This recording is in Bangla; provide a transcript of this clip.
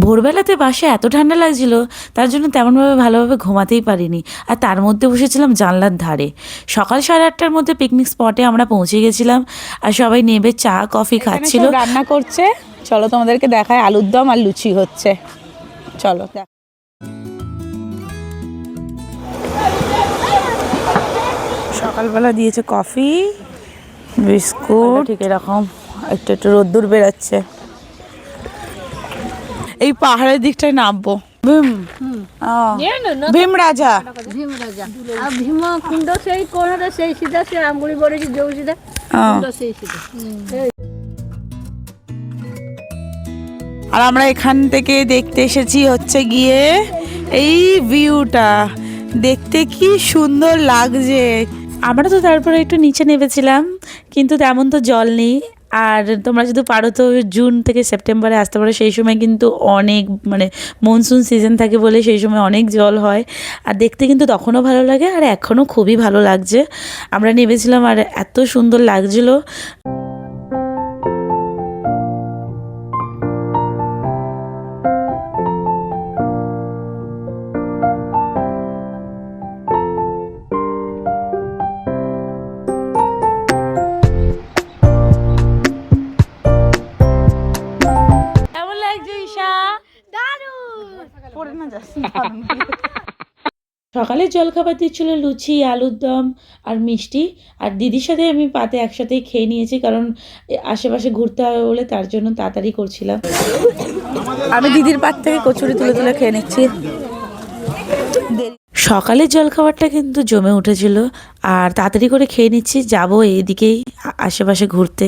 ভোরবেলাতে বাসে এত ঠান্ডা লাগছিল, তার জন্য তেমনভাবে ভালোভাবে ঘুমাতেই পারিনি। আর তার মধ্যে বসেছিলাম জানলার ধারে। সকাল 8:30টার মধ্যে পিকনিক স্পটে আমরা পৌঁছে গেছিলাম, আর সবাই নেবে চা কফি খাচ্ছিল। রান্না করছে, চলো তোমাদেরকে দেখায়। আলুর দম আর লুচি হচ্ছে, চলো। সকালবেলা দিয়েছে কফি বিস্কুট, ঠিক এরকম একটু একটু রোদ্দুর বেরোচ্ছে। এই পাহাড়ের দিকটায় নামবো। ভীম রাজা ভীম কুণ্ড সেই কোণটা সেই সিধা সে আমগুড়ি বলেছি যোগ সিধা সেই সিধা। আর আমরা এখান থেকে দেখতে এসেছি হচ্ছে গিয়ে এই ভিউটা, দেখতে কি সুন্দর লাগছে। আমরা তো তারপরে একটু নিচে নেমেছিলাম, কিন্তু তেমন তো জল নেই। আর তোমরা যদি পারো তো জুন থেকে সেপ্টেম্বরে আসতে পারো, সেই সময় কিন্তু অনেক মানে মনসুন সিজন থাকে বলে সেই সময় অনেক জল হয়। আর দেখতে কিন্তু তখনও ভালো লাগে, আর এখনও খুবই ভালো লাগছে। আমরা নেমেছিলাম আর এত সুন্দর লাগছিলো। সকালে জলখাবার দিচ্ছিল লুচি, আলুর দম আর মিষ্টি। আর দিদির সাথে আমি পাতে একসাথেই খেয়ে নিয়েছি, কারণ আশেপাশে ঘুরতে হবে বলে, তার জন্য তাড়াতাড়ি করছিলাম। আমি দিদির পাত থেকে কচুরি তুলে তুলে খেয়ে নিচ্ছি। সকালের জলখাবারটা কিন্তু জমে উঠেছিল, আর তাড়াতাড়ি করে খেয়ে নিচ্ছি। যাবো এইদিকেই আশেপাশে ঘুরতে।